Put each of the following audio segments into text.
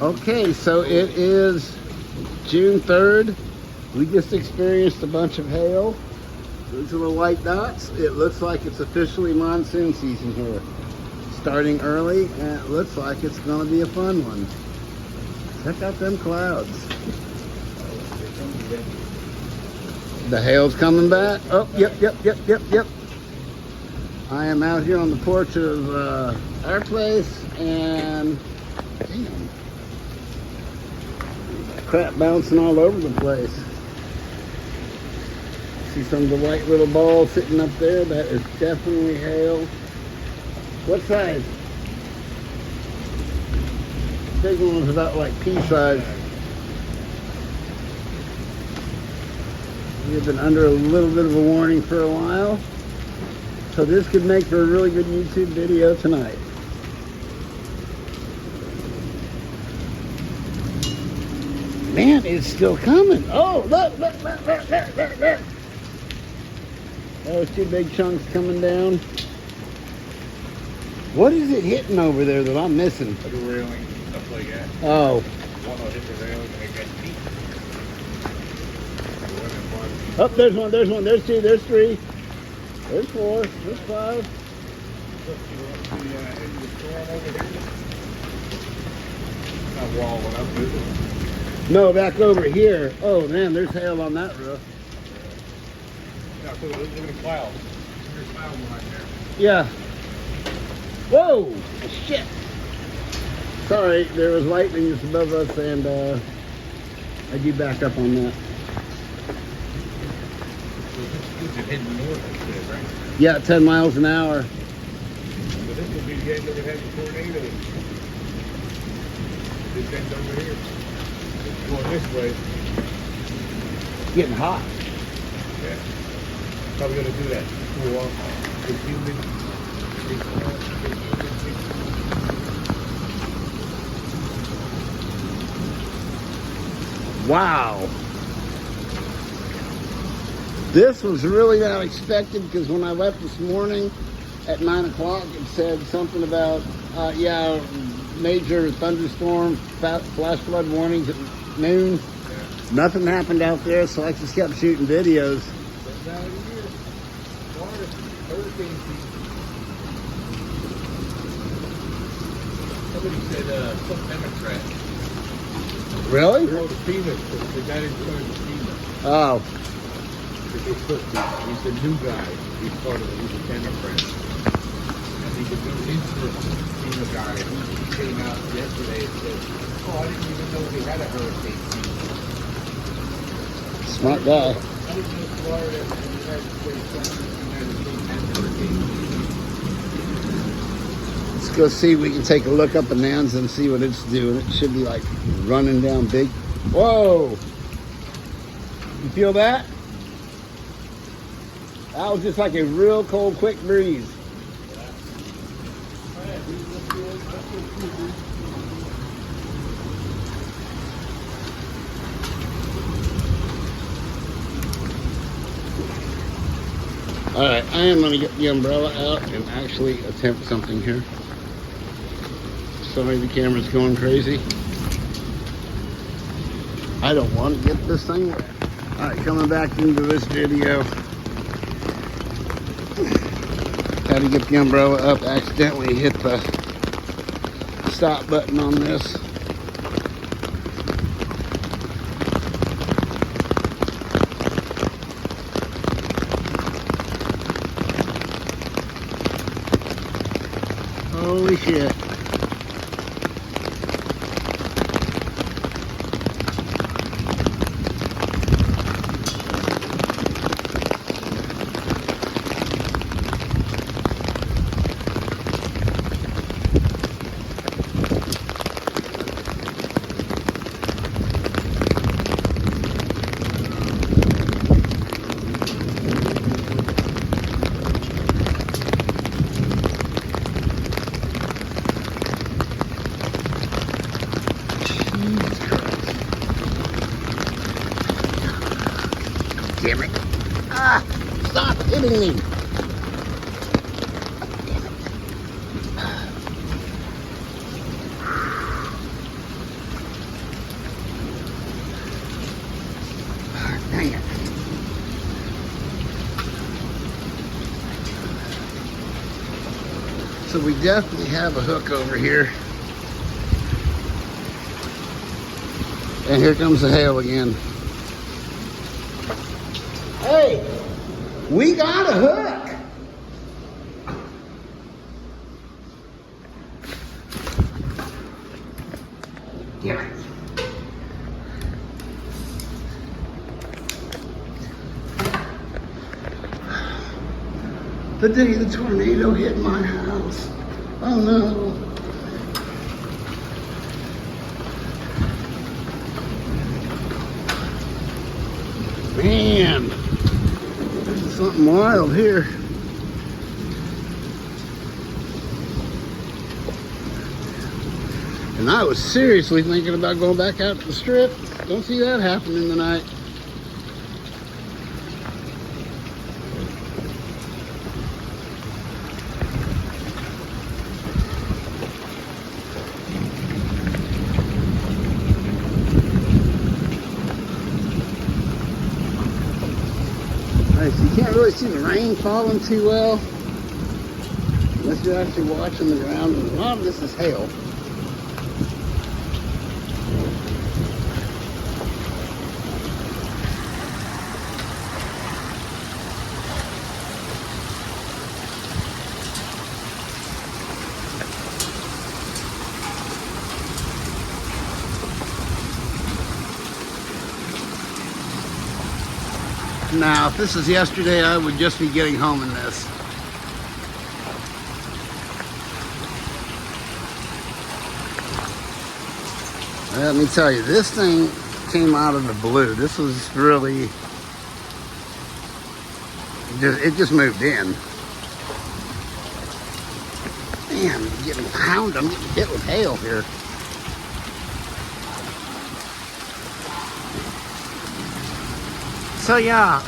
Okay, so it is June 3rd. We just experienced a bunch of hail. Those are the white dots. It looks like it's officially monsoon season here. Starting early, and it looks like it's going to be a fun one. Check out them clouds. The hail's coming back. Oh, yep. I am out here on the porch of our place, and damn, crap bouncing all over the place. See some of the white little balls sitting up there. That is definitely hail. What size? Big one was about like pea size. We've been under a little bit of a warning for a while. So this could make for a really good YouTube video tonight. Man, it's still coming. Oh, look. Those two big chunks coming down. What is it hitting over there that I'm missing? The railing, stuff like that. Oh. One will hit the railing and it gets deep. Oh, there's one, there's two, there's three. There's four, there's five. That wall went up with it. No, back over here. Oh man, there's hail on that roof. Yeah, so look at the cloud. There's cloud behind there. Yeah. Whoa! Shit. Sorry, there was lightning just above us, and I do back up on that. This is heading north, right? Yeah, 10 miles an hour. So this will be the end of it having tornadoes. This end over here. It's going this way. Getting hot. Yeah. Probably gonna do that. Cool off. It's humid. Wow. This was really not expected, because when I left this morning at 9 o'clock, it said something about, major thunderstorm, flash flood warnings at noon. Yeah. Nothing happened out there, so I just kept shooting videos. That's out of here. Florida, hurricane season. Somebody said some Democrat. Really? Oh, the FEMA. The guy didn't join the FEMA. Oh. He's the new guy. He's part of it. He's a Democrat. And he's a new FEMA guy. He came out yesterday and said, oh, I didn't even know they had a hurricane season. Smart guy. I didn't know Florida and the United States had hurricane season. Let's go see if we can take a look up Bonanza and see what it's doing. It should be like running down big. Whoa! You feel that? That was just like a real cold, quick breeze. All right, I am going to get the umbrella out and actually attempt something here. Sorry, the camera's going crazy. I don't want to get this thing wet. All right, coming back into this video. Had to get the umbrella up, accidentally hit the stop button on this. Holy shit. Damn it. Ah, stop hitting me. So we definitely have a hook over here. And here comes the hail again. Hey, we got a hook. Damn it. The day the tornado hit my house. Oh no. Man, this is something wild here. And I was seriously thinking about going back out to the strip. Don't see that happening tonight. Nice. You can't really see the rain falling too well unless you're actually watching the ground. And a lot of this is hail. Now, if this was yesterday, I would just be getting home in this. Let me tell you, this thing came out of the blue. This was really, it just moved in. Man, I'm getting pounded. I'm getting hit with hail here. So yeah,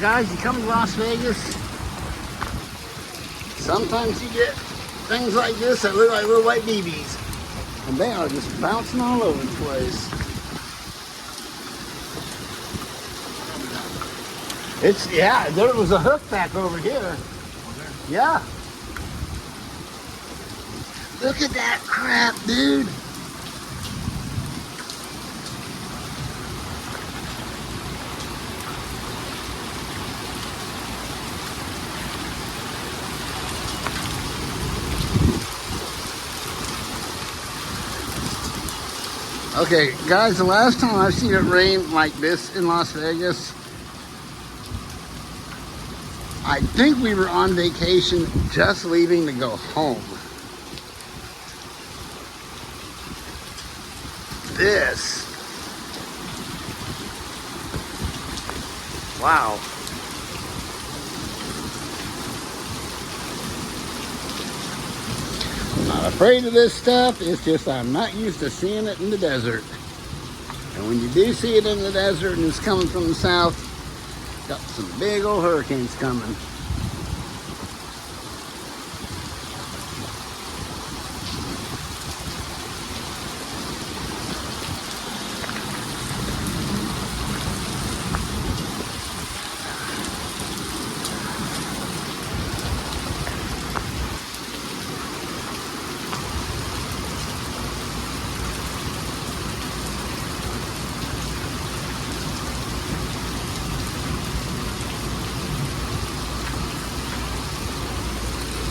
guys, you come to Las Vegas, sometimes you get things like this that look like little white BBs. And they are just bouncing all over the place. Yeah, there was a hook back over here. Yeah. Look at that crap, dude. Okay, guys, the last time I've seen it rain like this in Las Vegas, I think we were on vacation just leaving to go home. This. Wow. I'm not afraid of this stuff. It's just I'm not used to seeing it in the desert. And when you do see it in the desert and it's coming from the south, got some big old hurricanes coming.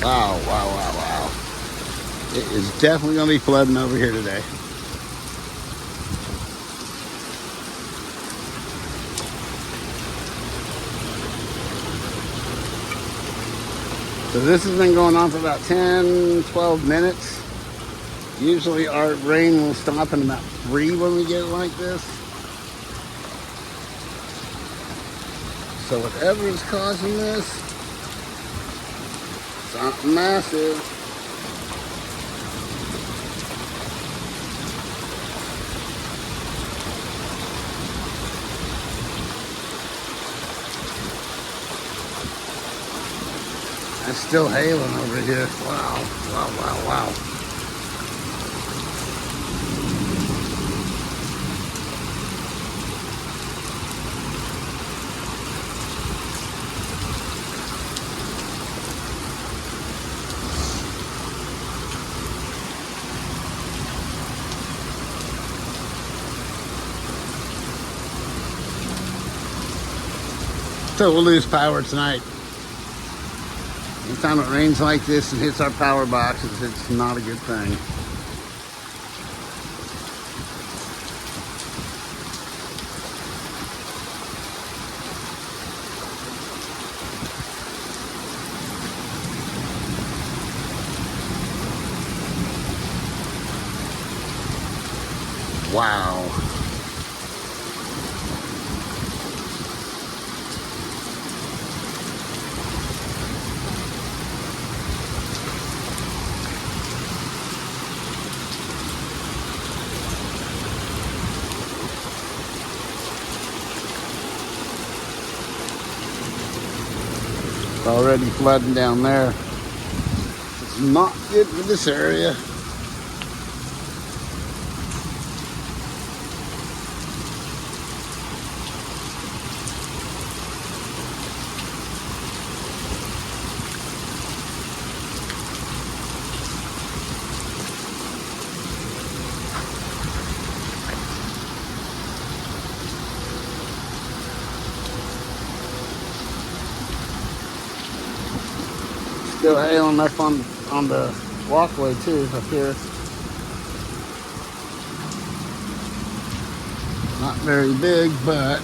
Wow, wow, wow, wow. It is definitely going to be flooding over here today. So this has been going on for about 10, 12 minutes. Usually our rain will stop in about 3 when we get it like this. So whatever is causing this, something massive. It's still hailing over here. Wow, wow, wow, wow. So we'll lose power tonight. Anytime it rains like this and hits our power boxes, it's not a good thing. Wow. It's already flooding down there. It's not good for this area. Still hailing up on the walkway too up here. Not very big, but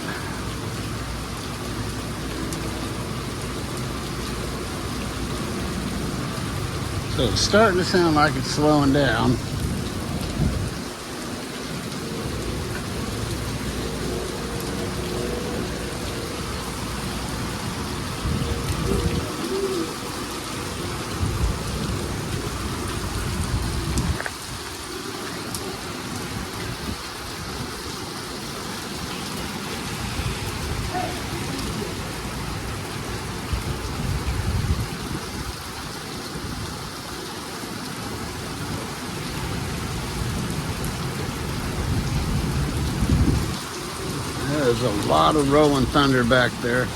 so it's starting to sound like it's slowing down. There's a lot of rolling thunder back there.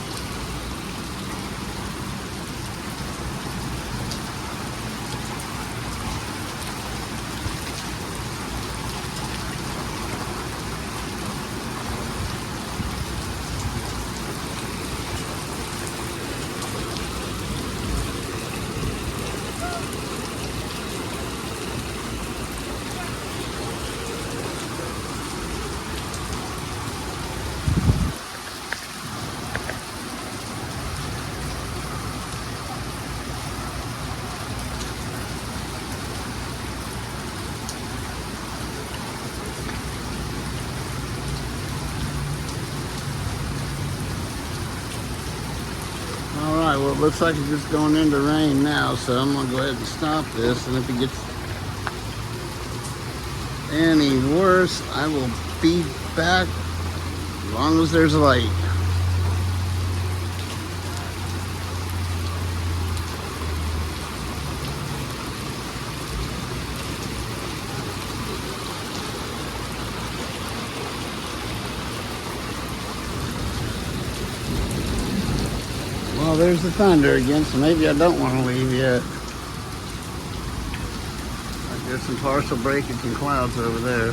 Alright, well it looks like it's just going into rain now, so I'm going to go ahead and stop this, and if it gets any worse, I will be back as long as there's a light. Well, there's the thunder again, so maybe I don't want to leave yet. There's some partial breakage in clouds over there.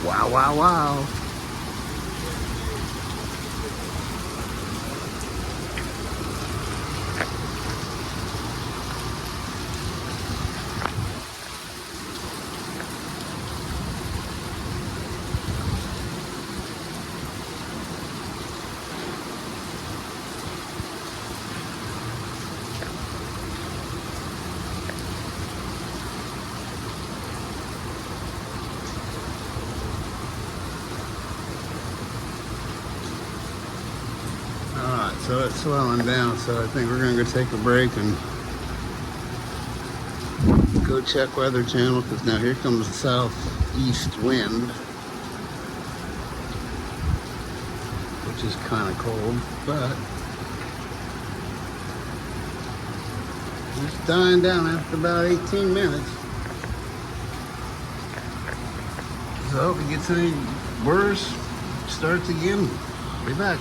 Wow, wow, wow. Alright, so it's slowing down, so I think we're going to go take a break and go check Weather Channel, because now here comes the southeast wind, which is kind of cold, but it's dying down after about 18 minutes. So if it gets any worse, starts again, I'll be back.